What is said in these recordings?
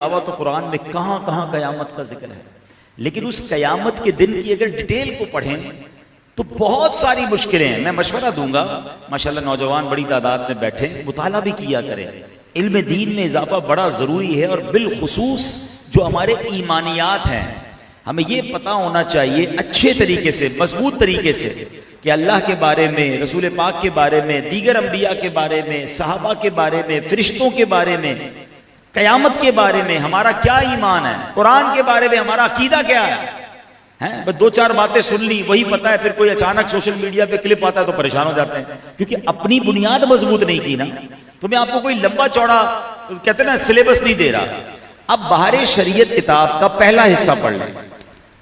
تو قرآن میں کہاں کہاں قیامت کا ذکر ہے، لیکن اس قیامت کے دن کی اگر ڈیٹیل کو پڑھیں تو بہت ساری مشکلیں ہیں۔ میں مشورہ دوں گا، ماشاءاللہ نوجوان بڑی تعداد میں بیٹھے، مطالعہ بھی کیا کریں۔ علم دین میں اضافہ بڑا ضروری ہے، اور بالخصوص جو ہمارے ایمانیات ہیں ہمیں یہ پتا ہونا چاہیے اچھے طریقے سے، مضبوط طریقے سے، کہ اللہ کے بارے میں، رسول پاک کے بارے میں، دیگر انبیاء کے بارے میں، صحابہ کے بارے میں، فرشتوں کے بارے میں، قیامت کے بارے میں ہمارا کیا ایمان ہے، قرآن کے بارے میں ہمارا عقیدہ کیا ہے۔ بس دو چار باتیں سن لی وہی پتا ہے، پھر کوئی اچانک سوشل میڈیا پہ کلپ آتا ہے تو پریشان ہو جاتے ہیں، کیونکہ اپنی بنیاد مضبوط نہیں کی نا۔ تو میں آپ کو کوئی لمبا چوڑا کہتے ہیں نا سلیبس نہیں دے رہا۔ اب بہار شریعت کتاب کا پہلا حصہ پڑھ لیں،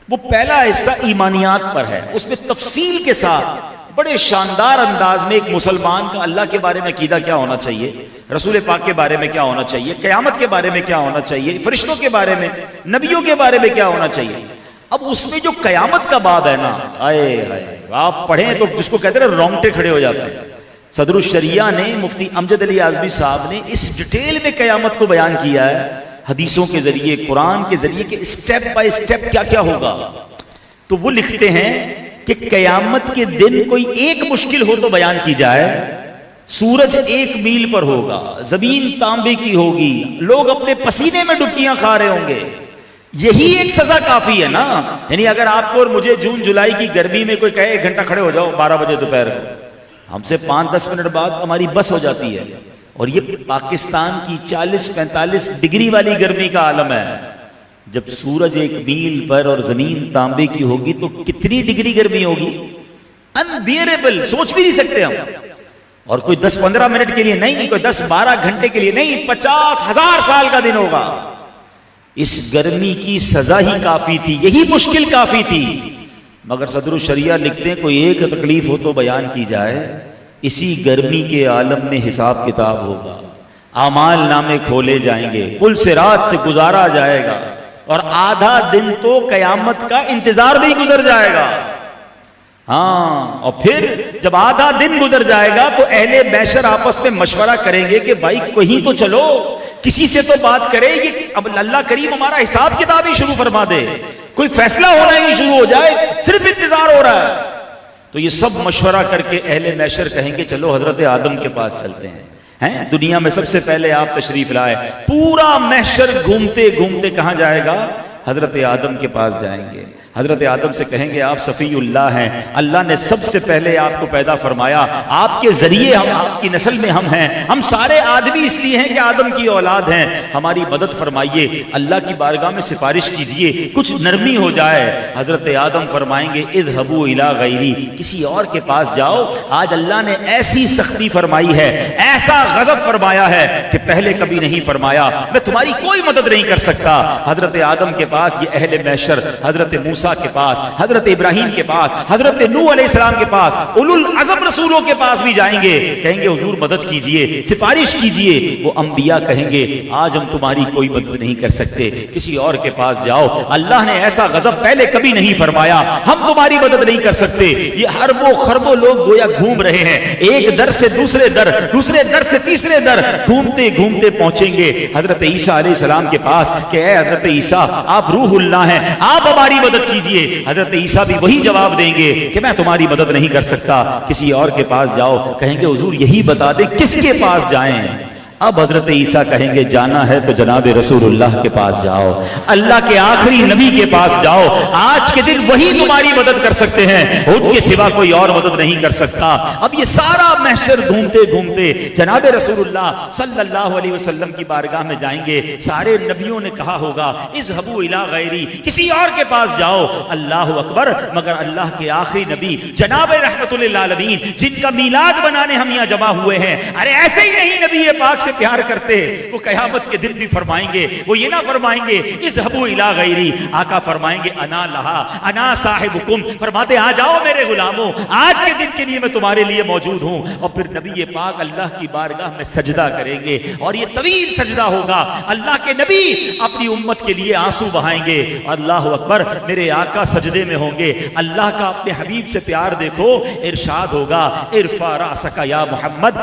وہ پہلا حصہ ایمانیات پر ہے، اس میں تفصیل کے ساتھ بڑے شاندار انداز میں ایک مسلمان کا اللہ کے بارے میں عقیدہ کیا ہونا چاہیے، رسول پاک کے بارے میں کیا ہونا چاہیے، قیامت کے بارے میں کیا ہونا چاہیے، فرشتوں کے بارے میں، نبیوں کے بارے میں کیا ہونا چاہیے۔ اب اس میں جو قیامت کا باب ہے نا، آپ پڑھیں تو جس کو کہتے ہیں رونگٹے کھڑے ہو جاتے ہیں۔ صدر الشریعہ نے، مفتی امجد علی اعظمی صاحب نے اس ڈیٹیل میں قیامت کو بیان کیا ہے، حدیثوں کے ذریعے، قرآن کے ذریعے، کہ اسٹیپ بائی اسٹیپ کیا کیا ہوگا۔ تو وہ لکھتے ہیں کہ قیامت کے دن کوئی ایک مشکل ہو تو بیان کی جائے، سورج 1 میل پر ہوگا، زمین تانبے کی ہوگی، لوگ اپنے پسینے میں ڈبکیاں کھا رہے ہوں گے، یہی ایک سزا کافی ہے نا۔ یعنی اگر آپ کو اور مجھے جون جولائی کی گرمی میں کوئی کہے 1 گھنٹہ کھڑے ہو جاؤ 12 بجے دوپہر کو، ہم سے 5-10 منٹ بعد ہماری بس ہو جاتی ہے، اور یہ پاکستان کی 40-45 ڈگری والی گرمی کا عالم ہے۔ جب سورج 1 میل پر اور زمین تانبے کی ہوگی تو کتنی ڈگری گرمی ہوگی، انبیئریبل، سوچ بھی نہیں سکتے ہم۔ اور کوئی 10-15 منٹ کے لیے نہیں، کوئی 10-12 گھنٹے کے لیے نہیں، 50,000 سال کا دن ہوگا۔ اس گرمی کی سزا ہی کافی تھی، یہی مشکل کافی تھی، مگر صدر الشریعہ لکھتے ہیں کوئی ایک تکلیف ہو تو بیان کی جائے، اسی گرمی کے عالم میں حساب کتاب ہوگا، اعمال نامے کھولے جائیں گے، پل صراط سے گزارا جائے گا، اور آدھا دن تو قیامت کا انتظار بھی گزر جائے گا۔ ہاں، اور پھر جب آدھا دن گزر جائے گا تو اہل محشر آپس میں مشورہ کریں گے کہ بھائی کہیں تو چلو، کسی سے تو بات کرے، یہ اب اللہ کریم ہمارا حساب کتاب ہی شروع فرما دے، کوئی فیصلہ ہونا ہی شروع ہو جائے، صرف انتظار ہو رہا ہے۔ تو یہ سب مشورہ کر کے اہل محشر کہیں گے چلو حضرت آدم کے پاس چلتے ہیں۔ دنیا میں سب سے پہلے آپ تشریف لائے، پورا محشر گھومتے گھومتے کہاں جائے گا؟ حضرت آدم کے پاس جائیں گے۔ حضرت آدم سے کہیں گے آپ صفی اللہ ہیں، اللہ نے سب سے پہلے آپ کو پیدا فرمایا، آپ کے ذریعے ہم، آپ کی نسل میں ہم ہیں، ہم سارے آدمی اس لیے ہیں کہ آدم کی اولاد ہیں، ہماری مدد فرمائیے، اللہ کی بارگاہ میں سفارش کیجئے، کچھ نرمی ہو جائے۔ حضرت آدم فرمائیں گے اذهبوا الی غیری، کسی اور کے پاس جاؤ، آج اللہ نے ایسی سختی فرمائی ہے، ایسا غضب فرمایا ہے کہ پہلے کبھی نہیں فرمایا، میں تمہاری کوئی مدد نہیں کر سکتا۔ حضرت آدم کے پاس یہ اہل محشر، حضرت موسیٰ کے پاس، حضرت ابراہیم کے پاس، حضرت نوح علیہ السلام کے پاس، اولو العزم رسولوں کے پاس بھی جائیں گے، کہیں گے حضور مدد کیجئے، سفارش کیجئے۔ وہ انبیاء کہیں گے آج ہم تمہاری کوئی مدد نہیں کر سکتے، کسی اور کے پاس جاؤ، اللہ نے ایسا غضب پہلے کبھی نہیں فرمایا، ہم تمہاری مدد نہیں کر سکتے۔ یہ اربوں خربوں لوگ گویا گھوم رہے ہیں، ایک در سے دوسرے در، دوسرے در سے تیسرے در، گھومتے گھومتے پہنچیں گے حضرت عیسیٰ علیہ السلام کے پاس کہ اے حضرت عیسیٰ آپ روح اللہ ہیں، آپ ہماری مدد کیجئے۔ حضرت عیسیٰ بھی وہی جواب دیں گے کہ میں تمہاری مدد نہیں کر سکتا، کسی اور کے پاس جاؤ، کہیں گے حضور یہی بتا دیں کس کے پاس جائیں۔ اب حضرت عیسیٰ کہیں گے جانا ہے تو جناب رسول اللہ کے پاس جاؤ، اللہ کے آخری نبی کے پاس جاؤ، آج کے دن وہی تمہاری مدد کر سکتے ہیں، ان کے سوا کوئی اور مدد نہیں کر سکتا۔ اب یہ سارا محشر گھومتے گھومتے جناب رسول اللہ صلی اللہ علیہ وسلم کی بارگاہ میں جائیں گے۔ سارے نبیوں نے کہا ہوگا اذهبوا الی غیری، کسی اور کے پاس جاؤ، اللہ اکبر، مگر اللہ کے آخری نبی جناب رحمت للعالمین جن کا میلاد بنانے ہم یہاں جمع ہوئے ہیں، ارے ایسے ہی نہیں نبی پاک سے پیار کرتے، وہ قیامت کے دن بھی فرمائیں گے، وہ یہ نہ فرمائیں گے اذهبوا الی غیری، آقا فرمائیں گے انا لہا انا صاحبکم، فرماتے آ جاؤ میرے غلاموں، آج کے دن کے لیے میں تمہارے لیے موجود ہوں۔ اور پھر نبی پاک اللہ کی بارگاہ میں سجدہ کریں گے، اور یہ طویل سجدہ ہوگا، اللہ کے نبی اپنی امت کے لیے آنسو بہائیں گے، اللہ اکبر، میرے آقا سجدے میں ہوں گے، اللہ کا اپنے حبیب سے پیار دیکھو، ارشاد ہوگا ارفع رأسک یا محمد،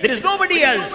there is nobody else,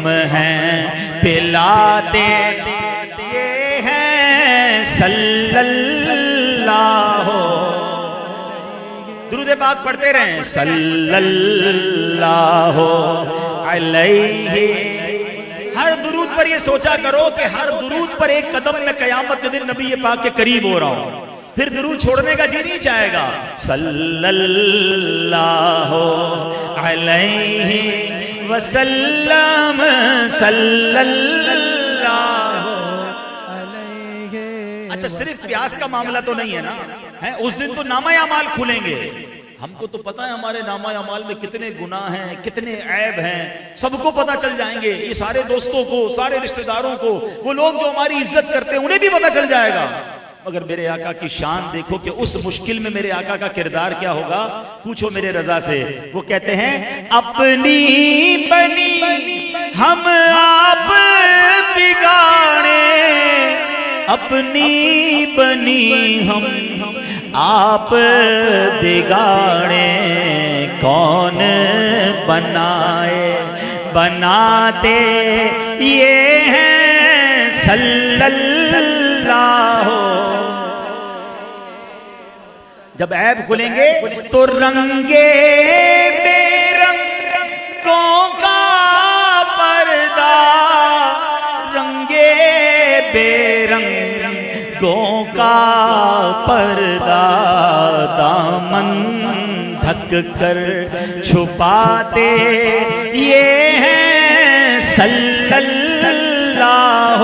ہم ہیں پلاتے یہ ہیں صلی اللہ درود پاک پڑھتے رہیں صلی اللہ علیہ. ہر درود پر یہ سوچا کرو کہ ہر درود پر ایک قدم میں قیامت کے دن نبی پاک کے قریب ہو رہا ہوں. پھر درود چھوڑنے کا جی نہیں چاہے گا. صلی اللہ علیہ وسلم صلی اللہ علیہ. اچھا صرف پیاس کا معاملہ تو نہیں ہے نا, اس دن تو نامہ اعمال کھلیں گے. ہم کو تو پتہ ہے ہمارے نامہ اعمال میں کتنے گناہ ہیں, کتنے عیب ہیں, سب کو پتہ چل جائیں گے. یہ سارے دوستوں کو, سارے رشتہ داروں کو, وہ لوگ جو ہماری عزت کرتے ہیں انہیں بھی پتہ چل جائے گا. مگر میرے آقا کی شان دیکھو کہ اس مشکل میں میرے آقا کا کردار کیا ہوگا. پوچھو میرے رضا سے. وہ کہتے ہیں اپنی بنی ہم آپ بگاڑے, اپنی بنی ہم آپ بگاڑے, کون بنائے بناتے یہ ہیں صلی اللہ. جب عیب کھلیں گے تو رنگے بے رنگوں کا پردہ, رنگے بے رنگوں کا پردہ, دامن ڈھک کر چھپاتے یہ ہیں صلی اللہ.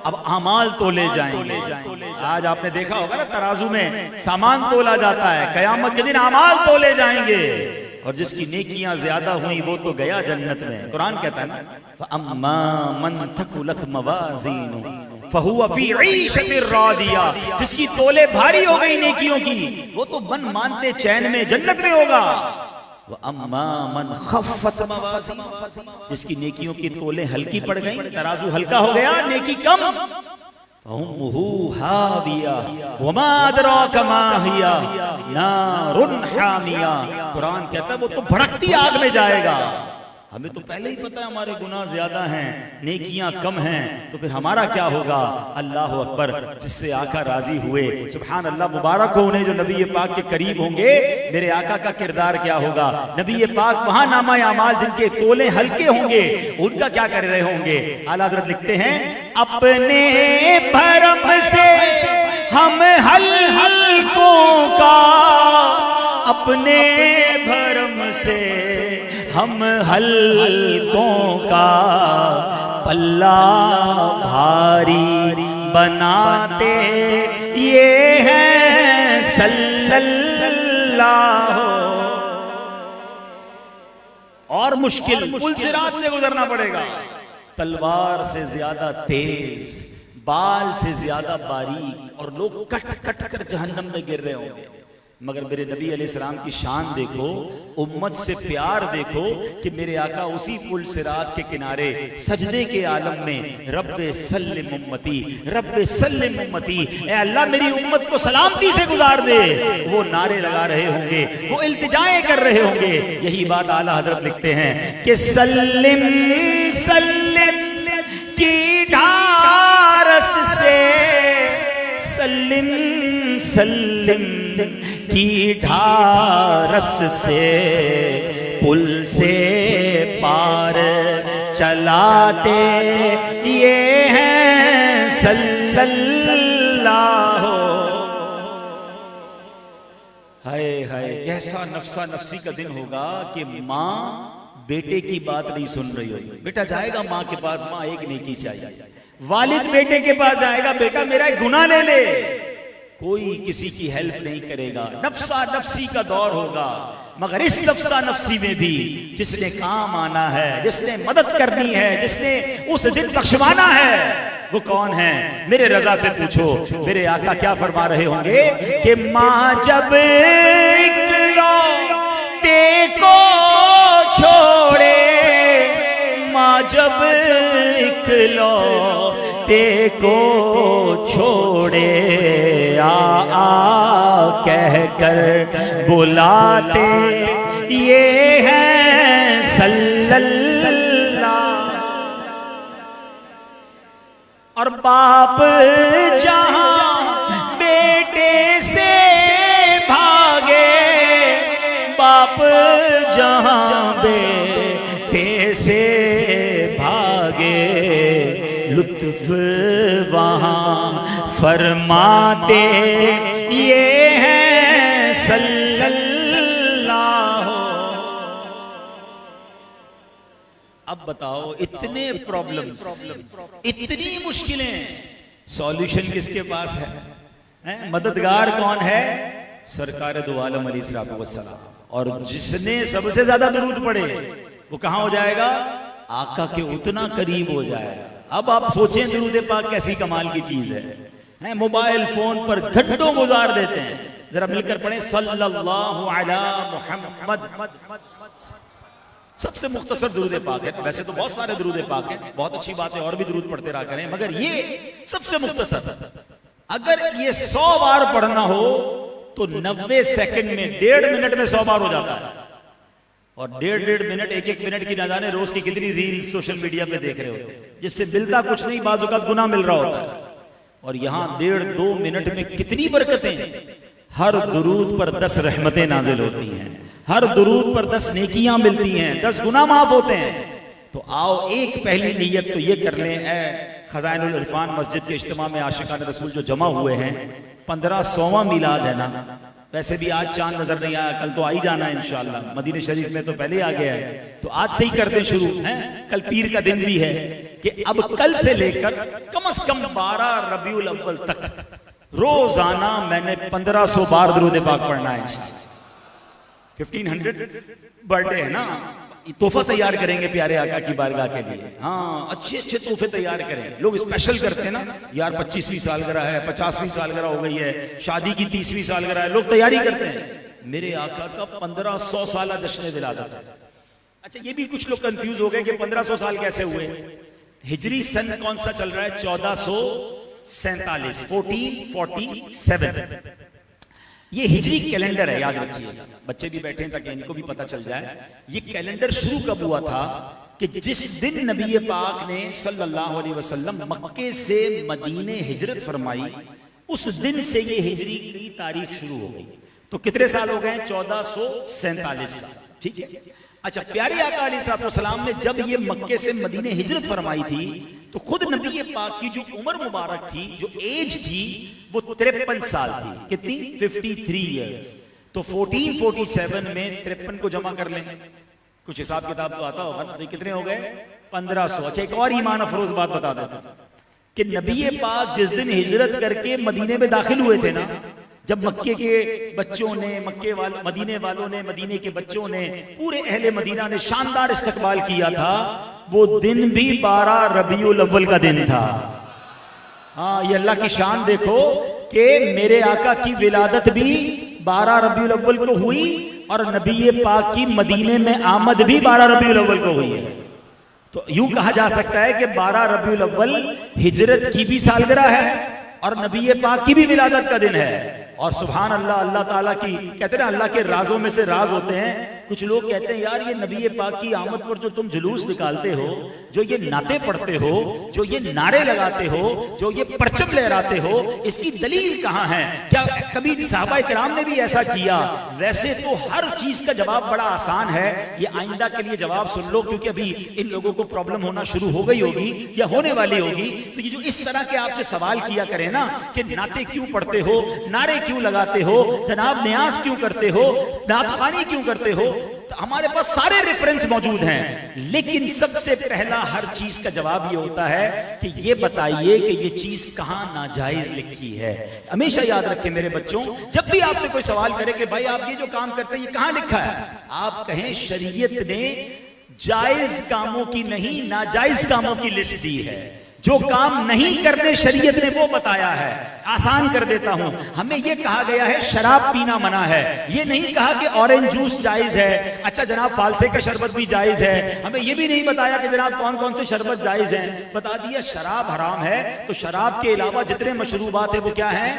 اب اعمال تولے جائیں گے. آج آپ نے دیکھا ہوگا نا ترازو میں سامان تولا جاتا ہے, قیامت کے دن اعمال تولے جائیں گے. اور جس کی نیکیاں زیادہ ہوئیں وہ تو گیا جنت میں. قرآن کہتا ہے نا فَأَمَّا مَنْ ثَقُلَتْ مَوَازِينُهُ فَهُوَ فِي عِيشَةٍ رَاضِيَةٍ. جس کی تولے بھاری ہو گئی نیکیوں کی وہ تو من مانتے چین میں جنت میں ہوگا. وَأَمَّا مَنْ خَفَّتْ مَوَازِينُهُ. جس کی نیکیوں کی تولے ہلکی پڑ گئیں, ترازو ہلکا ہو گیا, نیکی کم, فَأُمُّهُ هَاوِيَةٌ وَمَا أَدْرَاكَ مَا هِيَ نَارٌ حَامِيَةٌ. قرآن کہتا ہے وہ تو بھڑکتی آگ میں جائے گا. ہمیں تو پہلے ہی پتہ ہے ہمارے گناہ زیادہ ہیں, نیکیاں کم ہیں, تو پھر ہمارا کیا ہوگا. اللہ اکبر. جس سے آقا راضی ہوئے, سبحان اللہ, مبارک ہو انہیں جو نبی پاک کے قریب ہوں گے. میرے آقا کا کردار کیا ہوگا. نبی پاک وہاں نامہ اعمال جن کے تولے ہلکے ہوں گے ان کا کیا کر رہے ہوں گے. اعلیٰ حضرت لکھتے ہیں اپنے بھرم سے ہم ہلکوں کا, اپنے بھرم سے ہم ہلکوں کا پلہ بھاری بناتے یہ ہیں صلی اللہ. اور مشکل پل صراط سے گزرنا پڑے گا. تلوار سے زیادہ تیز, بال سے زیادہ باریک, اور لوگ کٹ کٹ کر جہنم میں گر رہے ہوں گے. مگر میرے نبی علیہ السلام کی شان دیکھو, امت سے پیار دیکھو کہ میرے آقا اسی پل صراط کے کنارے سجدے کے عالم میں رب سلم امتی, رب سلم امتی, اے اللہ میری امت کو سلامتی سے گزار دے. وہ نعرے لگا رہے ہوں گے, وہ التجائیں کر رہے ہوں گے. یہی بات اعلیٰ حضرت لکھتے ہیں کہ سلم سلم کی ڈھارس سے, سلم سلم کی ڈھارس سے پل سے پار چلاتے یہ ہیں صلی اللہ. ہائے ہائے کیسا نفسا نفسی کا دن ہوگا کہ ماں بیٹے کی بات نہیں سن رہی ہوگی. بیٹا جائے گا ماں کے پاس, ماں ایک نیکی چاہیے. والد بیٹے کے پاس جائے گا, بیٹا میرا ایک گناہ لے لے. کوئی کسی کی ہیلپ نہیں کرے گا. نفسا نفسی کا دور ہوگا. مگر اس نفسا نفسی میں بھی جس نے کام آنا ہے, جس نے مدد کرنی ہے, جس نے اس دن بخشوانا ہے, وہ کون ہے. میرے رضا سے پوچھو میرے آقا کیا فرما رہے ہوں گے کہ ماں جب اکلوتے کو چھوڑے, ماں جب اکلوتے کو چھوڑے, آ کہہ کر بلاتے یہ ہیں صلی صلی اللہ، اور باپ جہاں بیٹے سے بھاگے، باپ جہاں بیٹے سے بھاگے، لطف وہاں فرماتے یہ ہیں صلی اللہ۔ اب بتاؤ اتنے پرابلمز، اتنی مشکلیں، سولوشن کس کے پاس ہے؟ مددگار کون ہے؟ سرکار دو عالم علیہ الصلوۃ والسلام۔ اور جس نے سب سے زیادہ درود پڑھے وہ کہاں ہو جائے گا؟ آقا کے اتنا قریب ہو جائے گا۔ اب آپ سوچیں درود پاک کیسی کمال کی چیز ہے، موبائل فون پر گھنٹوں گزار دیتے ہیں، ذرا مل کر پڑھیں صلی اللہ علی محمد۔ سب سے مختصر درود پاک ہے، ویسے تو بہت سارے درود پاک ہیں، بہت اچھی بات ہے، اور بھی درود پڑھتے رہا کریں، مگر یہ سب سے مختصر۔ اگر یہ 100 بار پڑھنا ہو تو 90 سیکنڈ میں، 1.5 منٹ میں 100 بار ہو جاتا ہے، اور 1.5 منٹ، 1 منٹ کی نہ جانے روز کی کتنی ریلز سوشل میڈیا پہ دیکھ رہے ہوتے ہیں، جس سے ملتا کچھ نہیں، بعض اوقات گناہ مل رہا ہوتا ہے۔ اور یہاں 1.5-2 منٹ میں کتنی برکتیں، ہر درود پر 10 رحمتیں نازل ہوتی ہیں، ہر درود پر 10 نیکیاں ملتی ہیں، 10 گناہ معاف ہوتے ہیں۔ تو آؤ ایک پہلی نیت تو یہ کر لیں، اے خزائن العرفان مسجد کے اجتماع میں عاشقان رسول جو جمع ہوئے ہیں، 1500واں میلاد ہے نا، ویسے بھی آج چاند نظر نہیں آیا، کل تو آ ہی جانا ہے انشاءاللہ، مدینہ شریف میں تو پہلے آ گیا ہے، تو آج سے ہی کر دیں شروع، کل پیر کا دن بھی ہے، کہ اب کل سے لے کر کم از کم 12 ربیع الاول تک روزانہ میں نے 1500 بار درود پاک پڑھنا ہے انشاءاللہ۔ 1500 برتھ ڈے ہے نا، تحفہ تیار کریں گے پیارے آقا کی بارگاہ کے لیے، ہاں اچھے اچھے تحفے تیار کریں۔ لوگ اسپیشل کرتے ہیں نا، یار 25ویں سالگرہ ہے، 50ویں سالگرہ ہو گئی ہے، شادی کی 30ویں سالگرہ ہے، لوگ تیاری کرتے ہیں۔ میرے آقا کا 1500 سالہ جشن ولادت ہے۔ اچھا یہ بھی کچھ لوگ کنفیوز ہو گئے کہ 1500 سال کیسے ہوئے؟ ہجری سن کون سا چل رہا ہے؟ 1447، 1447۔ یہ ہجری کیلنڈر ہے، یاد رکھیے، بچے بھی بیٹھے ہیں تاکہ ان کو بھی پتہ چل جائے۔ یہ کیلنڈر شروع کب ہوا تھا کہ جس دن نبی پاک نے صلی اللہ علیہ وسلم مکے سے مدینے ہجرت فرمائی، اس دن سے یہ ہجری کی تاریخ شروع ہو گئی۔ تو کتنے سال ہو گئے؟ 1447 سال، ٹھیک ہے۔ اچھا پیارے آقا علیہ السلام نے جب یہ مکے سے مدینے ہجرت فرمائی تھی تو خود نبی پاک کی جو عمر مبارک تھی، جو ایج تھی، وہ 53 سال تھی۔ کتنی؟ 53 ایئرز۔ تو 1447 میں 53 کو جمع کر لیں، کچھ حساب کتاب تو آتا ہوگا نا، تو کتنے ہو گئے؟ 1500۔ اچھا ایک اور ایمان افروز بات بتا دیتا ہوں کہ نبی پاک جس دن ہجرت کر کے مدینے میں داخل ہوئے تھے نا، جب مکے کے بچوں نے، مدینے والوں نے، مدینے کے بچوں نے، پورے اہل مدینہ نے شاندار استقبال کیا تھا، وہ دن بھی 12 ربیع الاول کا دن تھا۔ ہاں یہ اللہ کی شان دیکھو کہ میرے آقا کی ولادت بھی 12 ربیع الاول کو ہوئی، اور نبی پاک کی مدینے میں آمد بھی 12 ربیع الاول کو ہوئی ہے۔ تو یوں کہا جا سکتا ہے کہ 12 ربیع الاول ہجرت کی بھی سالگرہ ہے اور نبی پاک کی بھی ولادت کا دن ہے۔ اور سبحان اللہ، اللہ تعالیٰ کی کہتے ہیں نا، اللہ کے رازوں میں سے راز ہوتے ہیں۔ کچھ لوگ کہتے ہیں یار یہ نبی پاک کی آمد پر جو تم جلوس نکالتے ہو، جو یہ نعتیں پڑھتے ہو، جو یہ نعرے لگاتے ہو، جو یہ پرچم لہراتے ہو، اس کی دلیل کہاں ہے؟ کیا کبھی صحابہ کرام نے بھی ایسا کیا؟ ویسے تو ہر چیز کا جواب بڑا آسان ہے، یہ آئندہ کے لیے جواب سن لو، کیونکہ ابھی ان لوگوں کو پرابلم ہونا شروع ہو گئی ہوگی یا ہونے والی ہوگی۔ تو یہ جو اس طرح کے آپ سے سوال کیا کریں نا کہ نعتیں کیوں پڑھتے ہو، نعرے کیوں لگاتے ہو، جناب نیاز کیوں کرتے ہو، نعت خوانی کیوں کرتے ہو، ہمارے پاس سارے ریفرنس موجود ہیں، لیکن سب سے پہلا ہر چیز کا جواب یہ ہوتا ہے کہ یہ بتائیے کہ یہ چیز کہاں ناجائز لکھی ہے۔ ہمیشہ یاد رکھیں میرے بچوں، جب بھی آپ سے کوئی سوال کرے کہ بھائی آپ یہ جو کام کرتے ہیں یہ کہاں لکھا ہے، آپ کہیں شریعت نے جائز کاموں کی نہیں ناجائز کاموں کی لسٹ دی ہے۔ جو کام نہیں کرنے شریعت نے وہ بتایا ہے۔ آسان کر دیتا ہوں، ہمیں یہ کہا گیا ہے شراب پینا منع ہے، یہ نہیں کہا کہ اورنج جوس جائز ہے۔ اچھا جناب فالسے کا شربت بھی جائز ہے، ہمیں یہ بھی نہیں بتایا کہ جناب کون کون سے شربت جائز ہیں، بتا دیا شراب حرام ہے، تو شراب کے علاوہ جتنے مشروبات ہیں وہ کیا ہیں؟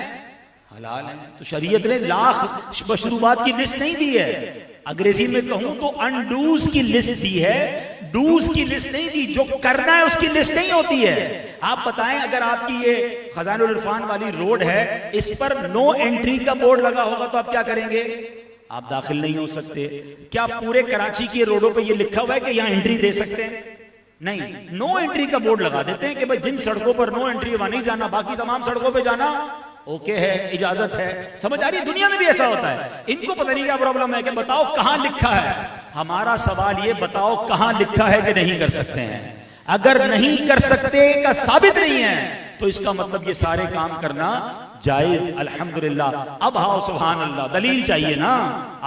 حلال ہیں۔ تو شریعت نے لاکھ مشروبات کی لسٹ نہیں دی ہے، انگریزی میں کہوں تو انڈوز کی لسٹ دی ہے، ڈوز کی لسٹ نہیں دی، جو کرنا ہے اس کی لسٹ نہیں ہوتی ہے. آپ بتائیں اگر آپ کی یہ خزائن العرفان والی روڈ ہے، اس پر نو انٹری کا بورڈ لگا ہوگا تو آپ کیا کریں گے؟ آپ داخل نہیں ہو سکتے. کیا پورے کراچی کی روڈوں پہ یہ لکھا ہوا ہے کہ یہاں انٹری دے سکتے ہیں؟ نہیں. نو انٹری کا بورڈ لگا دیتے ہیں کہ بھائی جن سڑکوں پر نو انٹری وہاں نہیں جانا، باقی تمام سڑکوں پہ جانا اوکے ہے، اجازت ہے. سمجھ آ رہی ہے؟ دنیا میں بھی ایسا ہوتا ہے. ان کو پتہ نہیں کیا پرابلم ہے کہ بتاؤ کہاں لکھا ہے. ہمارا سوال یہ بتاؤ کہاں لکھا ہے کہ نہیں کر سکتے ہیں. اگر نہیں کر سکتے کا ثابت نہیں ہے تو اس کا مطلب یہ سارے کام کرنا جائز. الحمدللہ. اب آؤ سبحان اللہ، دلیل چاہیے نا.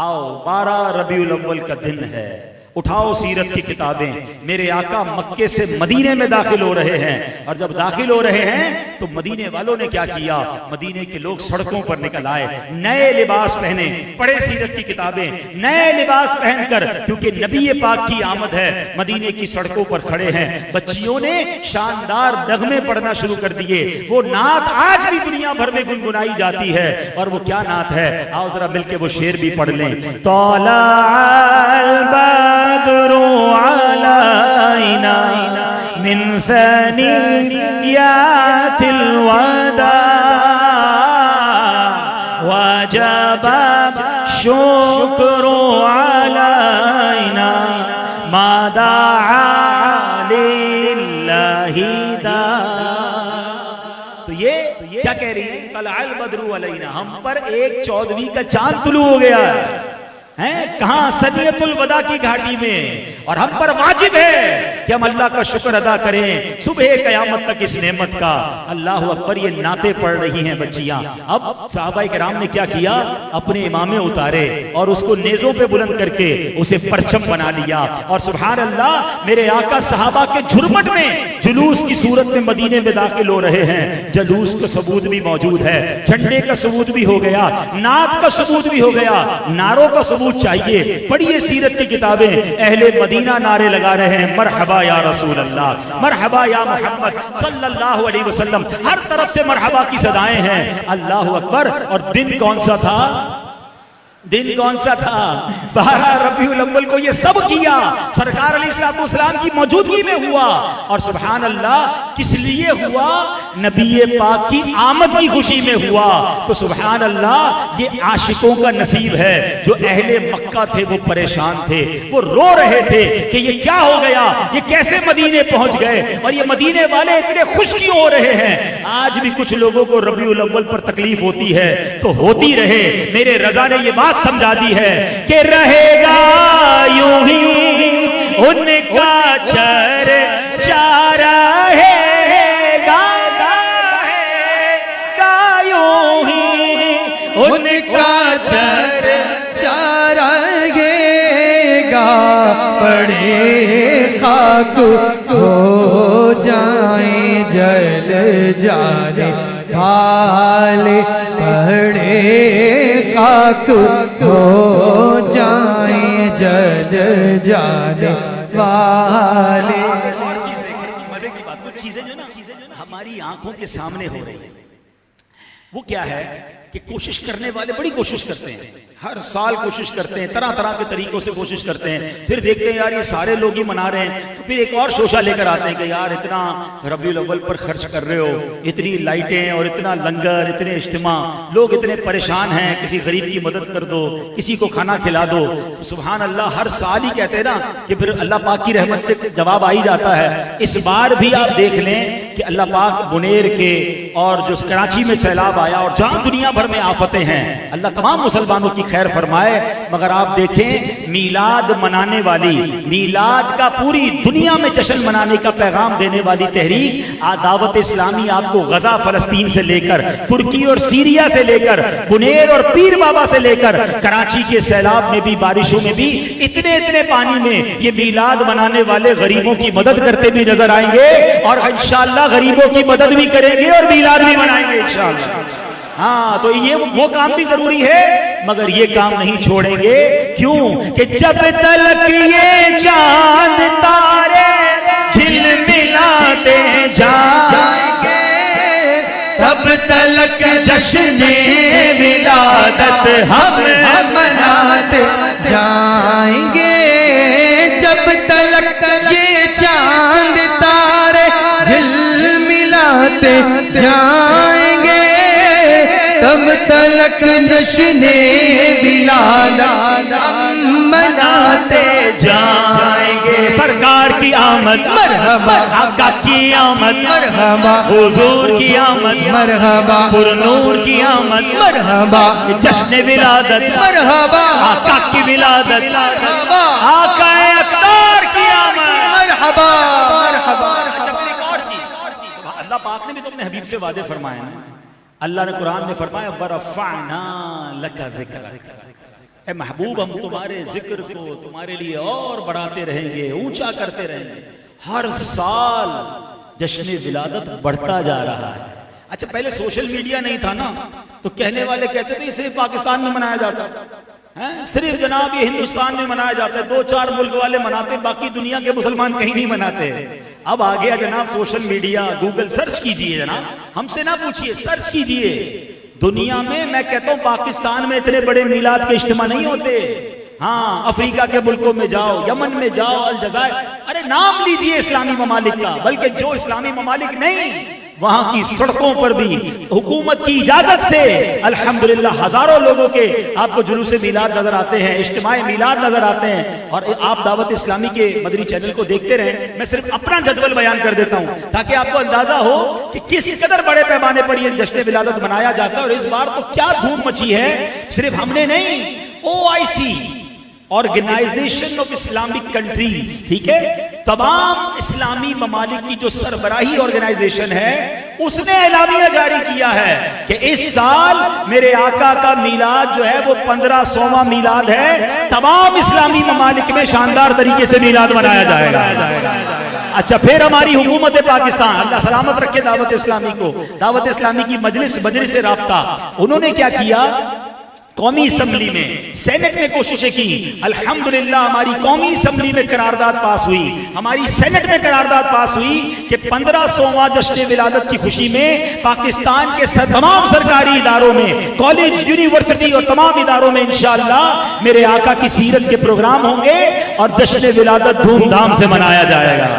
آؤ 12 ربیع الاول کا دن ہے، اٹھاؤ سیرت کی کتابیں. میرے آقا مکے سے مدینے میں داخل ہو رہے ہیں، اور جب داخل ہو رہے ہیں تو مدینے والوں نے کیا کیا؟ مدینے کے لوگ سڑکوں پر نکل آئے، نئے لباس پہنے، پڑھے سیرت کی کتابیں، نئے لباس پہن کر، کیونکہ نبی پاک کی آمد ہے. مدینے کی سڑکوں پر کھڑے ہیں. بچیوں نے شاندار نغمے پڑھنا شروع کر دیے. وہ نعت آج بھی دنیا بھر میں گنگنائی جاتی ہے. اور وہ کیا نعت ہے؟ آؤ ذرا مل کے وہ شعر بھی پڑھ لیں. البدر علينا من ثنيات الوداع وجب الشكر علينا ما دعا لله داع. تو یہ کیا کہہ رہی ہیں؟ طلع البدر علينا، ہم پر ایک 14ویں کا چاند طلوع ہو گیا ہے. کہاں؟ ثنیۃ الوداع کی گھاٹی میں. اور ہم پر واجب ہے کہ ہم اللہ کا شکر ادا کریں صبح قیامت تک اس نعمت کا. اللہ اکبر. یہ نعتیں پڑھ رہی ہیں بچیاں. اب صحابہ کرام نے کیا کیا؟ اپنے امامے اتارے اور اس کو نیزوں پہ بلند کر کے اسے پرچم بنا لیا. اور سبحان اللہ، میرے آقا صحابہ کے جھرمٹ میں جلوس کی صورت میں مدینے میں داخل ہو رہے ہیں. جلوس کا ثبوت بھی موجود ہے، جھنڈے کا ثبوت بھی ہو گیا، نعت کا ثبوت بھی ہو گیا. نعروں کا ثبوت چاہیے. پڑھیے سیرت کی کتابیں. اہل مدینہ نعرے لگا رہے ہیں، مرحبا یا رسول اللہ، مرحبا یا محمد صلی اللہ علیہ وسلم. ہر طرف سے مرحبا کی صدائیں ہیں. اللہ اکبر. اور دن کون سا تھا؟ دن کون سا تھا؟ 12 ربیع الاول کو یہ سب کیا سرکار علیہ السلام کی موجودگی میں ہوا. اور سبحان اللہ کس لیے ہوا؟ نبی پاک کی آمد کی خوشی میں ہوا. تو سبحان اللہ یہ عاشقوں کا نصیب ہے. جو اہل مکہ تھے وہ پریشان تھے، وہ رو رہے تھے کہ یہ کیا ہو گیا، یہ کیسے مدینے پہنچ گئے، اور یہ مدینے والے اتنے خوش کیوں ہو رہے ہیں. آج بھی کچھ لوگوں کو ربیع الاول پر تکلیف ہوتی ہے تو ہوتی رہے. میرے رضا نے یہ بات سمجھا دی ہے کہ رہے گا یوں ہی ان کا چرچا رہے گا یوں ہی ان کا چرچا رہے گا. پڑے خاک ہو جائیں جل جانے والے، پڑے خاک ہو جائیں جل جانے والے. اور چیز دیکھیں، مزے کی بات، کچھ چیزیں جو نا ہماری آنکھوں کے سامنے ہو رہی ہیں. وہ کیا ہے کہ کوشش کرنے والے بڑی کوشش کرتے ہیں، ہر سال کوشش کرتے ہیں، طرح طرح کے طریقوں سے کوشش کرتے ہیں. پھر دیکھتے ہیں یار یہ سارے لوگ ہی منا رہے ہیں، تو پھر ایک اور شوشہ لے کر آتے ہیں کہ یار اتنا ربیع الاول پر خرچ کر رہے ہو، اتنی لائٹیں اور اتنا لنگر، اتنے اجتماع، لوگ اتنے پریشان ہیں، کسی غریب کی مدد کر دو، کسی کو کھانا کھلا دو. تو سبحان اللہ ہر سال ہی کہتے ہیں نا کہ پھر اللہ پاک کی رحمت سے جواب آ ہی جاتا ہے. اس بار بھی آپ دیکھ لیں کہ اللہ پاک بنیر کے اور جو کراچی میں سیلاب آیا اور جہاں دنیا بھر میں آفتیں ہیں، اللہ تمام مسلمانوں کی خیر فرمائے. مگر آپ دیکھیں میلاد منانے والی، میلاد کا پوری دنیا میں جشن منانے کا پیغام دینے والی تحریک دعوت اسلامی آپ کو غزہ فلسطین سے لے کر، ترکی اور سیریا سے لے کر، بنیر اور پیر بابا سے لے کر، کراچی کے سیلاب میں بھی، بارشوں میں بھی، اتنے پانی میں یہ میلاد منانے والے غریبوں کی مدد کرتے بھی نظر آئیں گے، اور انشاءاللہ غریبوں کی مدد بھی کریں گے اور میلاد بھی منائیں گے انشاءاللہ. ہاں تو یہ وہ کام بھی ضروری ہے، مگر یہ کام نہیں چھوڑیں گے. کیوں کہ جب تلک یہ چاند تارے جھلملاتے جائیں گے، تب تلک جشن ولادت ہم مناتے جائیں گے. جب تلک یہ اب تلک جشن ولادت ہم مناتے جائیں گے سرکار کی آمد مرحبا آقا کی آمد مرحبا حضور کی آمد مرحبا پر نور کی آمد مرحبا جشن ولادت مرحبا آقا کی ولادت مرحبا آقا اختار کی آمد مرحبا مرحبا اچھا پھر ایک اور چیز اللہ پاک نے بھی تو اپنے حبیب سے وعدے فرمائے نا اللہ نے قرآن میں فرمایا وَرَفَعْنَا لَكَ ذِكْرَكَ اے محبوب ہم تمہارے ذکر کو تمہارے لیے اور بڑھاتے رہیں گے اونچا کرتے رہیں گے ہر سال جشن ولادت بڑھتا جا رہا ہے اچھا پہلے سوشل میڈیا نہیں تھا نا تو کہنے والے کہتے تھے صرف پاکستان میں منایا جاتا صرف جناب یہ ہندوستان میں منایا جاتا ہے 2-4 ملک والے مناتے باقی دنیا کے مسلمان کہیں نہیں مناتے اب آ گیا جناب سوشل میڈیا گوگل سرچ کیجئے جناب ہم سے نہ پوچھئے سرچ کیجئے دنیا میں کہتا ہوں پاکستان میں اتنے بڑے میلاد کے اجتماع نہیں ہوتے ہاں افریقہ کے ملکوں میں جاؤ یمن میں جاؤ الجزائر ارے نام لیجئے اسلامی ممالک کا بلکہ جو اسلامی ممالک نہیں وہاں کی سڑکوں پر بھی حکومت کی اجازت سے الحمدللہ ہزاروں لوگوں کے آپ کو جلوس میلاد نظر آتے ہیں اجتماع میلاد نظر آتے ہیں اور آپ دعوت اسلامی کے مدنی چینل کو دیکھتے رہیں میں صرف اپنا جدول بیان کر دیتا ہوں تاکہ آپ کو اندازہ ہو کہ کس قدر بڑے پیمانے پر یہ جشن ولادت منایا جاتا ہے اور اس بار تو کیا دھوم مچی ہے صرف ہم نے نہیں OIC organization of Islamic countries ٹھیک ہے تمام اسلامی ممالک کی جو سربراہی آرگنائزیشن ہے اس نے اعلامیہ جاری کیا ہے کہ اس سال میرے آقا کا میلاد جو ہے وہ 1500واں میلاد ہے تمام اسلامی ممالک میں شاندار طریقے سے میلاد منایا جائے گا اچھا پھر ہماری حکومت پاکستان اللہ سلامت رکھے دعوت اسلامی کو دعوت اسلامی کی مجلس رابطہ انہوں نے کیا کیا قومی اسمبلی میں سینٹ میں کوششیں کی الحمدللہ ہماری قومی اسمبلی میں قرارداد پاس ہوئی ہماری سینٹ میں قرارداد پاس ہوئی کہ 1500واں جشن ولادت کی خوشی میں پاکستان کے تمام سرکاری اداروں میں کالج یونیورسٹی اور تمام اداروں میں انشاءاللہ میرے آقا کی سیرت کے پروگرام ہوں گے اور جشن ولادت دھوم دھام سے منایا جائے گا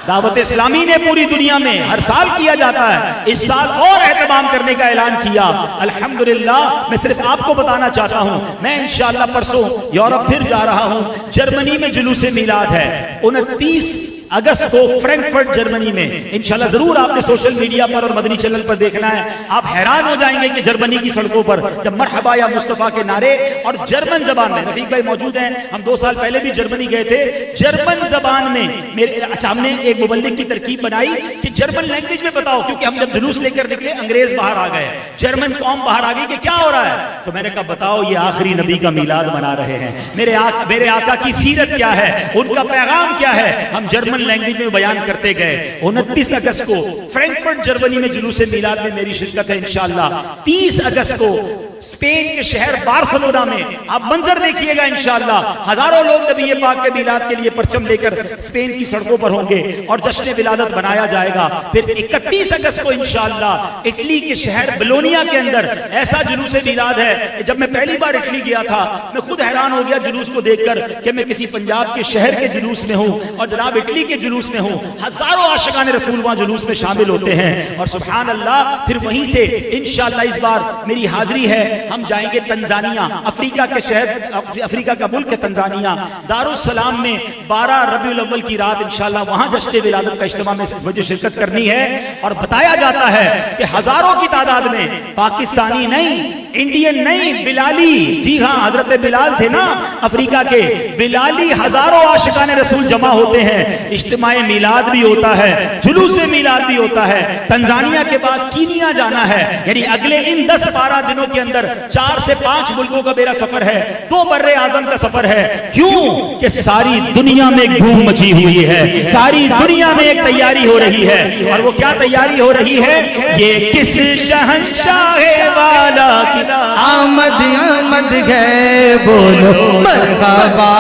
دعوت اسلامی نے پوری دنیا میں ہر سال کیا جاتا ہے اس سال اور اہتمام کرنے کا اعلان کیا الحمدللہ میں صرف آپ کو بتانا چاہتا ہوں میں انشاءاللہ پرسوں یورپ پھر جا رہا ہوں جرمنی میں جلوس میلاد ہے 29 اگست کو فرینکفرٹ جرمنی میں انشاءاللہ ضرور آپ نے سوشل میڈیا پر اور مدنی چینل پر دیکھنا ہے آپ حیران ہو جائیں گے کہ جرمنی کی سڑکوں پر جب مرحبا یا مصطفیٰ کے نعرے اور جرمن زبان میں رفیق بھائی موجود ہیں ہم 2 سال پہلے بھی جرمنی گئے تھے جرمن زبان میں اچھا ہم نے ایک مبلغ کی ترکیب بنائی کہ جرمن لینگویج میں بتاؤ کیونکہ ہم جب جلوس لے کر نکلے انگریز باہر آ گئے جرمن قوم باہر آ گئی کہ کیا ہو رہا ہے تو میں نے کہا بتاؤ یہ آخری نبی کا میلاد منا رہے ہیں میرے آقا کی سیرت کیا ہے ان کا پیغام کیا ہے ہم جرمن لینگویج میں بیان کرتے گئے 29 اگست کو فرینکفرٹ جرمنی میں جلوس میلاد میں میری شرکت ہے انشاءاللہ 30 اگست کو اسپین کے شہر بارسلونا میں آپ منظر دیکھیے گا انشاءاللہ ہزاروں لوگ نبی پاک کے میلاد کے لیے پرچم لے کر اسپین کی سڑکوں پر ہوں گے اور جشن ولادت منایا جائے گا پھر 31 اگست کو انشاءاللہ اٹلی کے شہر بلونیا کے اندر ایسا جلوس میلاد ہے کہ جب میں پہلی بار اٹلی گیا تھا میں خود حیران ہو گیا جلوس کو دیکھ کر کہ میں کسی پنجاب کے شہر کے جلوس میں ہوں اور جناب اٹلی کے جلوس میں ہوں ہزاروں عاشقان رسول وہاں جلوس میں شامل ہوتے ہیں اور سبحان اللہ پھر وہیں سے انشاءاللہ اس بار میری حاضری ہے ہم جائیں گے تنزانیہ افریقہ کے شہر افریقہ کا ملک ہے تنزانیہ دارالسلام میں 12 ربیع الاول کی رات انشاءاللہ وہاں جشن ولادت کا اجتماع میں مجھے شرکت کرنی ہے اور بتایا جاتا ہے کہ ہزاروں کی تعداد میں پاکستانی نہیں انڈین نہیں بلالی جی ہاں حضرت بلال تھے نا افریقہ کے بلالی ہزاروں عاشقان رسول جمع ہوتے ہیں اجتماع میلاد بھی ہوتا ہے جلوس میلاد بھی ہوتا ہے تنزانیہ کے بعد کینیا جانا ہے یعنی اگلے ان 10-12 دنوں کے اندر 4 سے 5 ملکوں کا میرا سفر ہے 2 بر اعظم کا سفر ہے کیوں کہ ساری دنیا میں ایک دھوم مچی ہوئی ہے ساری دنیا میں ایک تیاری ہو رہی ہے اور وہ کیا تیاری ہو رہی ہے یہ کس شہنشاہ والا کی آمد آمد ہے بولو مرحبا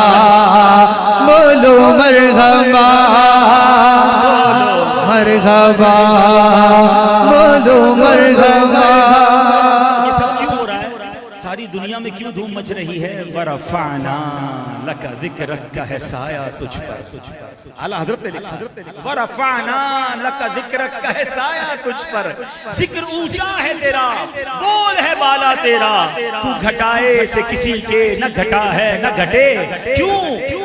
بولو مرحبا مرحبا بولو مرحبا یہ سب کیوں ہو رہا ہے ساری دنیا میں کیوں دھوم مچ رہی ہے ورفعنا لک ذکرک کا ہے سایہ تجھ پر. اعلیٰ حضرت نے لکھا ورفعنا لک ذکرک کا ہے سایہ تجھ پر. ذکر اونچا ہے تیرا, بول ہے بالا تیرا, تو گھٹائے سے کسی کے نہ گھٹا ہے نہ گھٹے. کیوں؟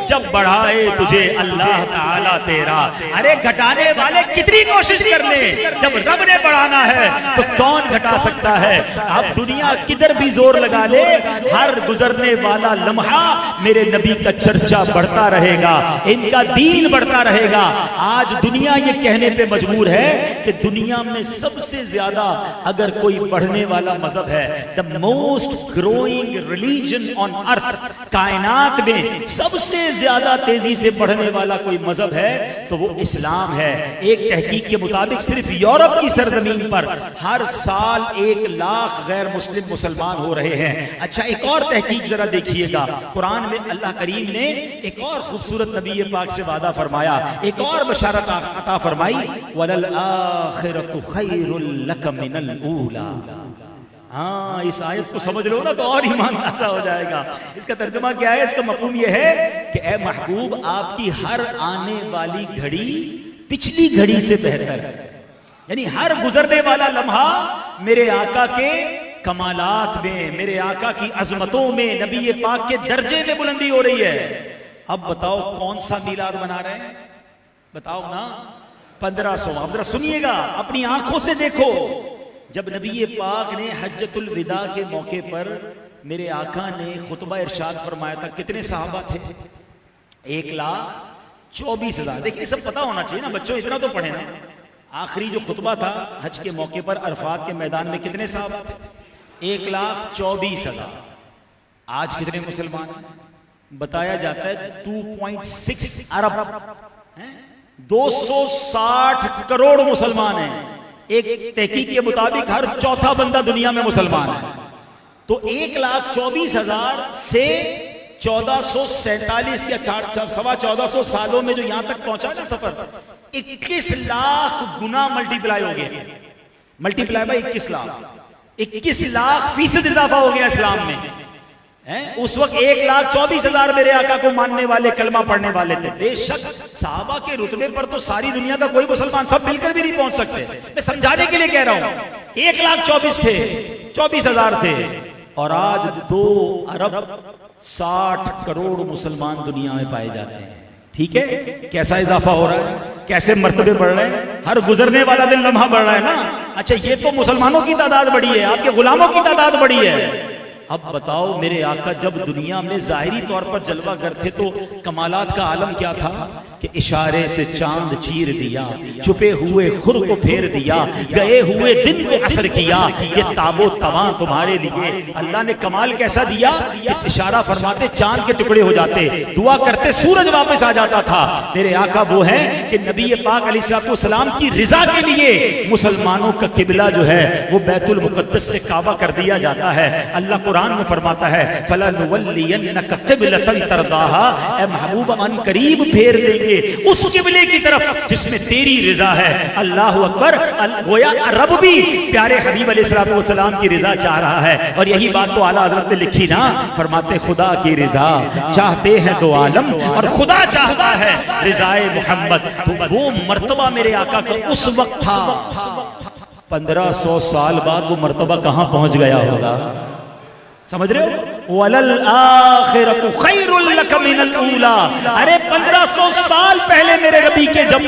جب بڑھائے تجھے اللہ تعالیٰ تیرا. ارے گھٹانے والے کتنی کوشش کر لیں, جب رب نے بڑھانا ہے تو کون گھٹا سکتا ہے. اب دنیا کدھر بھی زور لگا لے, ہر گزرنے والا لمحہ میرے نبی کا چرچا بڑھتا رہے گا, ان کا دین بڑھتا رہے گا. آج دنیا یہ کہنے پہ مجبور ہے کہ دنیا میں سب سے زیادہ اگر کوئی بڑھنے والا مذہب ہے, the most growing religion on earth, کائنات میں سب سے زیادہ تیزی سے بڑھنے والا کوئی مذہب ہے تو وہ اسلام ہے. ایک تحقیق کے مطابق صرف یورپ کی سرزمین پر ہر سال 1 لاکھ غیر مسلم مسلمان ہو رہے ہیں. اچھا ایک اور تحقیق ذرا دیکھیے گا, قرآن میں اللہ کریم نے ایک اور خوبصورت نبی پاک سے وعدہ فرمایا, ایک اور بشارت عطا فرمائی, وَلَلْآخِرَةُ خَيْرٌ لَكَ مِنَ الْأُولَى. ہاں اس آیت کو سمجھ لو نا تو اور ایمان تازہ ہو جائے گا. اس کا ترجمہ کیا ہے, اس کا مفہوم یہ ہے کہ اے محبوب آپ کی ہر آنے والی گھڑی پچھلی گھڑی سے بہتر ہے. یعنی ہر گزرنے والا لمحہ میرے آقا کے کمالات میں, میرے آقا کی عظمتوں میں, نبی پاک کے درجے میں بلندی ہو رہی ہے. اب بتاؤ کون سا میلاد منا رہے ہیں, بتاؤ نا, 1500. اب ذرا سنیے گا, اپنی آنکھوں سے دیکھو. جب نبی پاک نے حجۃ الوداع کے موقع پر میرے آقا نے خطبہ ارشاد فرمایا تھا, کتنے صحابہ تھے؟ 1,24,000. دیکھیں سب پتا ہونا چاہیے نا بچوں, اتنا تو پڑھیں نا. آخری جو خطبہ تھا حج کے موقع پر عرفات کے میدان میں کتنے صحابہ تھے؟ 1,24,000. آج کتنے مسلمان ہیں؟ بتایا جاتا ہے 2.6 ارب, 260 کروڑ مسلمان ہیں. ایک تحقیق کے مطابق ہر چوتھا بندہ دنیا میں مسلمان ہے. تو 1,24,000 سے 1447 یا 1450 سالوں میں جو یہاں تک پہنچا نا سفر, 21 لاکھ گنا ملٹی پلائی ہو گیا. Multi ply by 21 lakh, 21 lakh فیصد اضافہ ہو گیا اسلام میں. اس وقت 1,24,000 میرے آقا کو ماننے والے, کلمہ پڑھنے والے تھے. بے شک صحابہ کے رتبے پر تو ساری دنیا کا کوئی مسلمان سب مل کر بھی نہیں پہنچ سکتے. میں سمجھانے کے لیے کہہ رہا ہوں, 1,24,000 تھے, 24,000 تھے, اور آج 2 ارب 60 کروڑ مسلمان دنیا میں پائے جاتے ہیں. ٹھیک ہے, کیسا اضافہ ہو رہا ہے, کیسے مرتبے بڑھ رہے ہیں, ہر گزرنے والا دن لمحہ بڑھ رہا ہے نا. اچھا یہ تو مسلمانوں کی تعداد بڑی ہے, آپ کے غلاموں کی تعداد بڑی ہے. اب بتاؤ میرے آقا جب دنیا میں ظاہری طور پر جلوہ گر تھے تو کمالات کا عالم کیا تھا کہ اشارے سے چاند چیر دیا, چھپے ہوئے خور کو پھیر دیا, گئے ہوئے دن کو عصر کیا, یہ تاب و تواں تمہارے لیے. اللہ نے کمال کیسا دیا کہ اشارہ فرماتے چاند کے ٹکڑے ہو جاتے, دعا کرتے سورج واپس آ جاتا تھا. میرے آقا وہ ہیں کہ نبی پاک علیہ السلام کی رضا کے لیے مسلمانوں کا قبلہ جو ہے وہ بیت المقدس سے کعبہ کر دیا جاتا ہے. اللہ قرآن میں فرماتا ہے فَلَنُوَلِّيَنَّكَ قِبْلَةً تَرْضَاهَا, اے محبوب ان قریب پھیر دیں گے اس قبلے کی طرف جس میں تیری رضا ہے. اللہ اکبر. گویا رب بھی پیارے حبیب علیہ السلام کی رضا چاہ رہا ہے, اور یہی بات تو اعلیٰ حضرت نے لکھی نا, فرماتے خدا کی رضا چاہتے ہیں دو عالم اور خدا چاہتا ہے رضائے محمد. تو وہ مرتبہ میرے آقا کا اس وقت تھا, 1500 سال بعد وہ مرتبہ کہاں پہنچ گیا ہوگا, سمجھ رہے ہو؟ وَلَلْآخِرَةُ خَيْرٌ لَكَ مِنَ الْأُولَى. ارے 1500 سال پہلے میرے نبی کے جب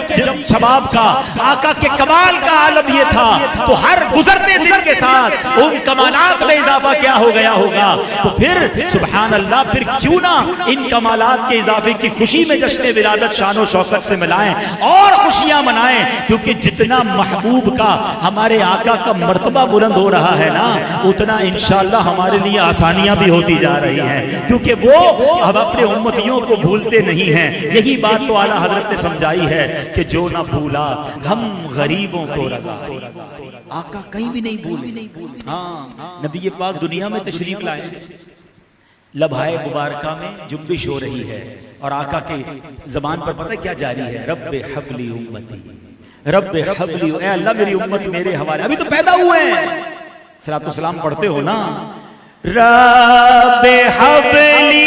شباب کا, آقا کے کمال کا عالم یہ تھا, تو ہر گزرتے دن کے ساتھ ان کمالات میں اضافہ کیا ہو گیا ہوگا. تو پھر سبحان اللہ, پھر کیوں نہ ان کمالات کے اضافے کی خوشی میں جشن ولادت شان و شوکت سے ملائیں اور خوشیاں منائیں, کیونکہ جتنا محبوب کا ہمارے آقا کا مرتبہ بلند ہو رہا ہے نا, اتنا انشاءاللہ ہمارے لیے آسانیاں بھی ہوتی جا رہی ہیں, کیونکہ وہ اب اپنے امتیوں کو بھولتے نہیں ہیں. یہی بات تو اعلیٰ حضرت نے سمجھائی ہے کہ جو نہ بھولا ہم غریبوں کو رضا. آقا کہیں بھی نہیں بھولے. ہاں نبی پاک دنیا میں تشریف لائے, لبھائے مبارکہ میں جنبش ہو رہی ہے, اور آقا کے زبان پر پتہ کیا جاری ہے, رب حبلی امتی, رب حبلی, اے اللہ میری امت میرے حوالے. ابھی تو پیدا ہوئے ہیں, صلاۃ والسلام پڑھتے ہو نا, رب حبلی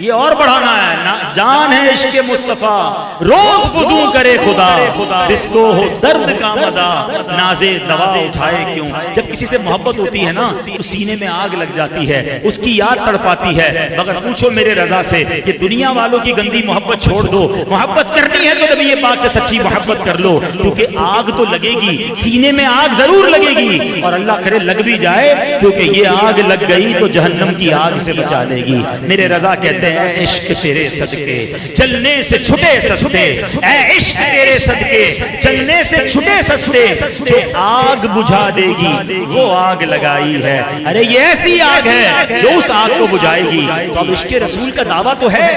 یہ اور بڑھانا ہے. جان ہے عشق مصطفیٰ روز وضو کرے خدا, جس کو ہو درد کا مزہ نازے دوا اٹھائے کیوں. جب کسی سے محبت ہوتی ہے نا تو سینے میں آگ لگ جاتی ہے, اس کی یاد تڑپاتی ہے. مگر پوچھو میرے رضا سے کہ دنیا والوں کی گندی محبت چھوڑ دو, محبت کرنی ہے تو نبی پاک سے سچی محبت کر لو, کیونکہ آگ تو لگے گی, سینے میں آگ ضرور لگے گی, اور اللہ کرے لگ بھی جائے, کیونکہ یہ آگ لگ گئی تو جہنم کی آگ سے بچا لے گی. میرے رضا کہتے ہیں اے عشق تیرے صدقے چلنے سے چھٹے سستے, اے عشق تیرے صدقے چلنے سے چھٹے سستے, جو آگ بجھا دے گی وہ آگ لگائی ہے. ارے یہ ایسی آگ ہے جو اس آگ کو بجھائے گی. تو اب عشق رسول کا دعویٰ تو ہے,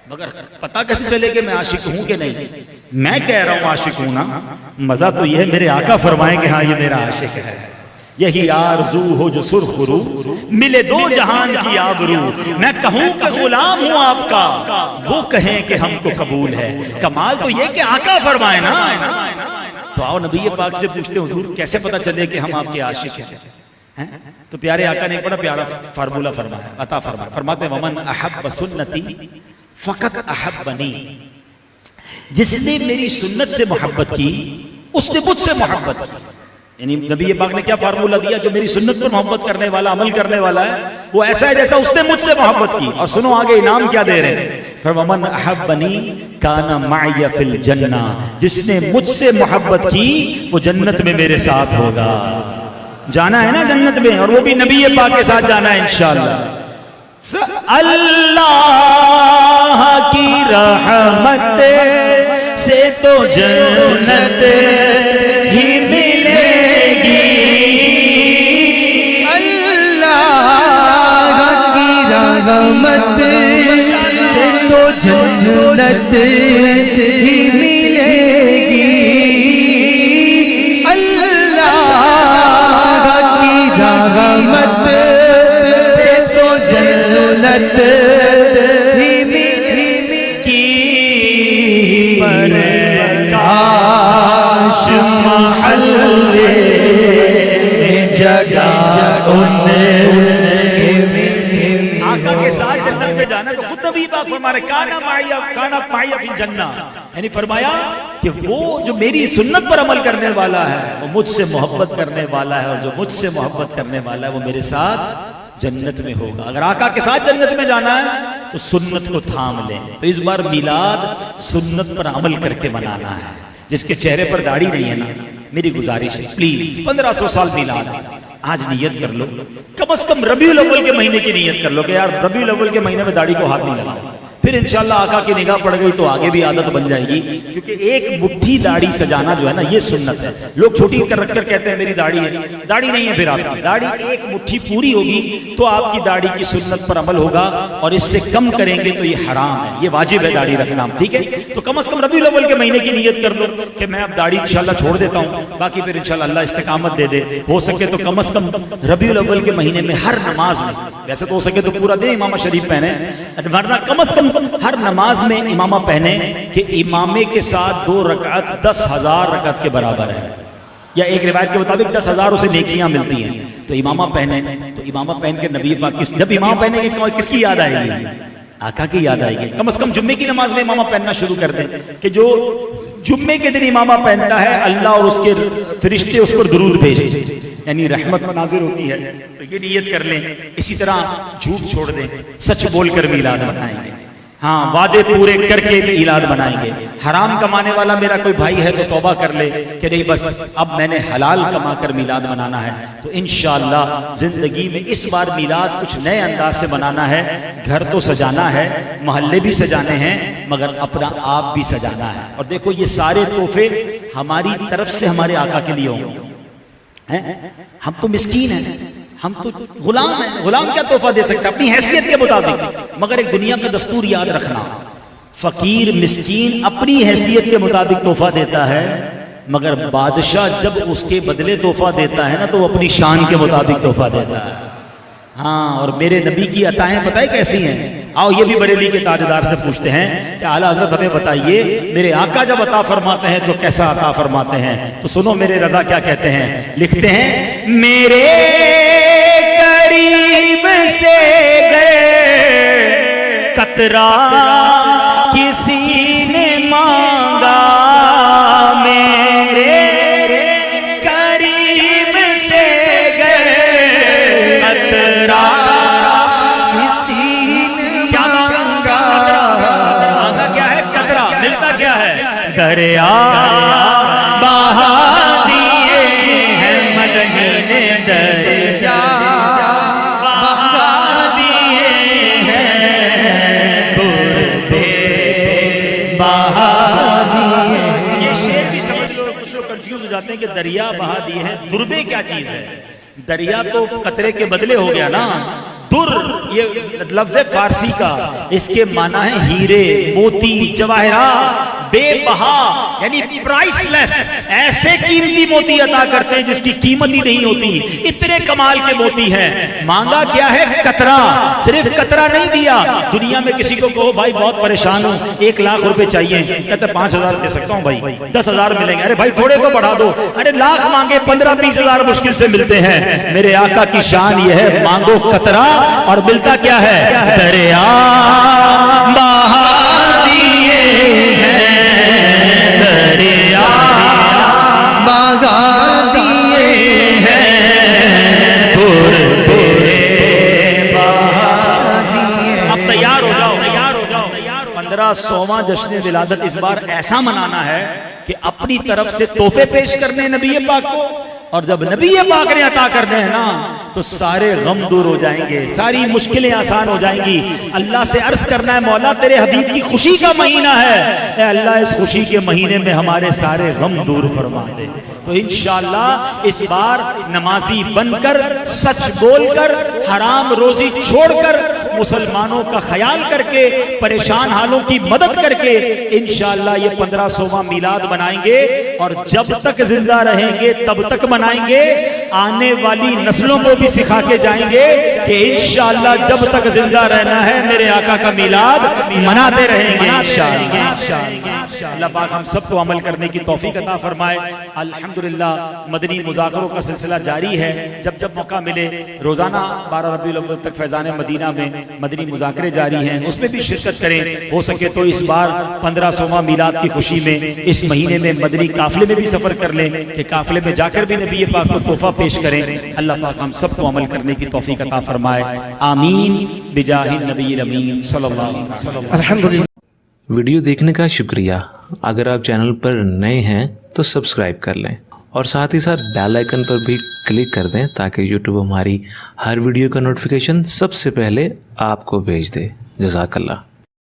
مگر پتہ کیسے چلے کہ میں عاشق ہوں کہ نہیں. میں کہہ رہا ہوں عاشق ہوں نا, مزہ تو یہ ہے میرے آقا فرمائیں کہ ہاں یہ میرا عاشق ہے. یہی آرزو ہو جو سرخ رو ملے دو جہان کی آبرو, میں کہوں کہ غلام ہوں آپ کا وہ کہیں کہ ہم کو قبول ہے. کمال تو یہ کہ آقا فرمائے نا. تو آؤ نبی پاک سے پوچھتے حضور کیسے پتہ چلے کہ ہم آپ کے عاشق ہیں. تو پیارے آقا نے ایک بڑا پیارا فارمولہ فرمایا, عطا فرمایا. فرماتے ہیں ومن احب سنتی فقط احبنی, جس نے میری سنت سے محبت کی اس نے مجھ سے محبت کی. یعنی نبی پاک نے کیا فارمولہ دیا, جو میری سنت پر محبت کرنے والا, عمل کرنے والا ہے, وہ ایسا ہے جیسا اس نے مجھ سے محبت کی. اور سنو آگے انعام کیا دے رہے ہیں, فَمَنْ أَحَبَّنِي كَانَ مَعِيَ فِي الْجَنَّةِ, جس نے مجھ سے محبت کی وہ جنت میں میرے ساتھ ہوگا. جانا ہے نا جنت میں, اور وہ بھی نبی پاک کے ساتھ جانا ہے انشاءاللہ. اللہ کی رحمت سے تو جنت ہی ملے گی, اللہ کی رحمت سے تو جنت ہی ملے گی, اللہ کی رحمت سے تو جنت ہی ملے گی. پر کاش محلے جگہ آقا کے ساتھ جنت میں جانا. تو خود نبی پاک فرما رہے کانا معی فی الجنہ, یعنی فرمایا کہ وہ جو میری سنت پر عمل کرنے والا ہے وہ مجھ سے محبت کرنے والا ہے, اور جو مجھ سے محبت کرنے والا ہے وہ میرے ساتھ جنت میں ہوگا. اگر آقا کے ساتھ جنت میں جانا ہے تو سنت کو تھام لیں. تو اس بار میلاد سنت پر عمل کر کے منانا ہے. جس کے چہرے پر داڑھی نہیں ہے نا, میری گزارش ہے پلیز 1500 سال میلاد آج نیت کر لو, کم از کم ربیع الاول کے مہینے کی نیت کر لو کہ یار ربیع الاول کے مہینے میں داڑھی کو ہاتھ نہیں لگاؤ. پھر انشاءاللہ آقا کی نگاہ پڑ گئی تو آگے بھی عادت بن جائے گی, کیونکہ ایک مٹھی داڑھی سجانا جو ہے نا یہ سنت ہے. لوگ چھوٹی کر رکھ کر کہتے ہیں میری داڑھی ہے, داڑھی نہیں ہے. پھر آپ کی داڑھی ایک مٹھی پوری ہوگی تو آپ کی داڑھی کی سنت پر عمل ہوگا, اور اس سے کم کریں گے تو یہ حرام ہے. یہ واجب ہے داڑھی رکھنا, ٹھیک ہے. تو کم از کم ربیع الاول کے مہینے کی نیت کر لو کہ میں اب داڑھی انشاءاللہ چھوڑ دیتا ہوں, باقی پھر انشاءاللہ اللہ استقامت دے دے. ہو سکے تو کم از کم ربیع الاول کے مہینے میں ہر نماز میں, ویسے تو ہو سکے تو پورا دن امامہ شریف پہنے, ورنہ کم از کم ہر نماز میں امامہ پہنے کہ امامے کے ساتھ 2 رکعت 10,000 رکعت کے برابر ہے, یا ایک روایت کے مطابق 10,000 اسے نیکیاں ملتی ہیں. تو امامہ پہنے, تو امامہ پہن کے نبی پاک جب امامہ پہنے گے کس کی یاد آئے گی, آقا کی یاد آئے گی. کم از کم جمعے کی نماز میں امامہ پہننا شروع کر دیں کہ جو جمعے کے دن امامہ پہنتا ہے اللہ اور اس کے فرشتے اس پر درود بھیجتے ہیں, یعنی رحمت نازل ہوتی ہے. تو یہ نیت کر لیں. اسی طرح جھوٹ چھوڑ دیں, سچ بول کر میلاد منائیں گے. ہاں وعدے پورے کر کے میلاد منائیں گے. حرام کمانے والا میرا کوئی بھائی ہے تو توبہ کر لے کہ نہیں بس اب میں نے حلال کما کر میلاد منانا ہے. تو انشاءاللہ زندگی میں اس بار میلاد کچھ نئے انداز سے منانا ہے. گھر تو سجانا ہے, محلے بھی سجانے ہیں, مگر اپنا آپ بھی سجانا ہے. اور دیکھو یہ سارے تحفے ہماری طرف سے ہمارے آقا کے لیے ہوں گے. ہم تو مسکین ہیں, ہم تو غلام ہیں. غلام کیا تحفہ دے سکتا ہے اپنی حیثیت کے مطابق, مگر ایک دنیا کا دستور یاد رکھنا, فقیر مسکین اپنی حیثیت کے مطابق تحفہ دیتا ہے, مگر بادشاہ جب اس کے بدلے تحفہ دیتا ہے نا تو وہ اپنی شان کے مطابق تحفہ دیتا ہے. ہاں, اور میرے نبی کی عطائیں پتہ ہے کیسی ہیں. آؤ یہ بھی بریلی کے تاجدار سے پوچھتے ہیں کہ اعلیٰ حضرت ہمیں بتائیے میرے آقا جب عطا فرماتے ہیں تو کیسا عطا فرماتے ہیں. تو سنو میرے رضا کیا کہتے ہیں, لکھتے ہیں میرے قریب سے گئے قطرہ کسی نے مانگا میرے کریم سے گر قطرہ کسی نے مانگا مانگا کیا ہے قطرہ ملتا کیا ہے دریا بہا دیے ہیں مدنی نے دریا بہا دیے ہیں تربے بہا دیے ہیں. یہ شعر بھی سمجھ لو کچھ لوگ کنفیوز ہو جاتے ہیں کہ دریا بہا دیے ہیں تربے کیا چیز ہے دریا تو قطرے کے بدلے ہو گیا نا در یہ لفظ ہے فارسی کا اس کے معنی ہے ہیرے موتی جواہرات بے بہا یعنی پرائس لیس ایسے قیمتی موتی عطا کرتے ہیں جس کی قیمت ہی نہیں ہوتی اتنے کمال کے موتی ہیں مانگا کیا ہے قطرہ صرف قطرہ نہیں دیا دنیا میں کسی کو کہو بھائی بہت پریشان ہوں 1 لاکھ روپے چاہیے کہتے 5,000 دے سکتا ہوں بھائی 10,000 ملیں گے ارے بھائی تھوڑے تو بڑھا دو ارے لاکھ مانگے 15-20,000 مشکل سے ملتے ہیں میرے آقا کی شان یہ ہے مانگو قطرہ اور ملتا کیا ہے دریا بہا دیے ہیں دریا بہا دیے ہیں اب تیار ہو جاؤ 1500واں جشن ولادت اس بار ایسا منانا ہے کہ اپنی طرف سے تحفے پیش کرنے نبی پاک کو اور جب نبی پاک نے عطا کرنے ہیں نا تو سارے غم دور ہو جائیں گے ساری مشکلیں آسان ہو جائیں گی اللہ سے عرض کرنا ہے مولا تیرے حبیب کی خوشی کا مہینہ ہے اے اللہ اس خوشی کے مہینے میں ہمارے سارے غم دور فرما دے تو انشاءاللہ اس بار نمازی بن کر سچ بول کر حرام روزی چھوڑ کر مسلمانوں کا خیال کر کے پریشان حالوں کی مدد کر کے انشاءاللہ یہ 1500واں میلاد منائیں گے اور جب تک زندہ رہیں گے تب تک منائیں گے آنے والی نسلوں کو بھی سکھا کے جائیں گے کہ انشاءاللہ جب تک زندہ رہنا ہے میرے آقا کا میلاد مناتے رہیں گے انشاءاللہ. اللہ پاک ہم سب کو عمل کرنے کی توفیق عطا فرمائے. الحمدللہ مدنی مذاکروں کا سلسلہ جاری ہے جب جب موقع ملے روزانہ 12 ربیع الاول تک فیضان مدینہ میں مدنی مذاکرے جاری ہیں اس میں بھی شرکت کریں ہو سکے تو اس بار 1500واں میلاد کی خوشی میں اس مہینے میں مدنی قافلے میں بھی سفر کر لیں کہ قافلے میں جا کر بھی نبی پاک کو تحفہ پیش کریں. اللہ پاک ہم سب کو عمل کرنے کی توفیق عطا فرمائے آمین بجاہ النبی الامین صلی اللہ علیہ وسلم. الحمدللہ. ویڈیو دیکھنے کا شکریہ. اگر آپ چینل پر نئے ہیں تو سبسکرائب کر لیں اور ساتھ ہی ساتھ بیل آئیکن پر بھی کلک کر دیں تاکہ یوٹیوب ہماری ہر ویڈیو کا نوٹیفیکیشن سب سے پہلے آپ کو بھیج دے. جزاک اللہ.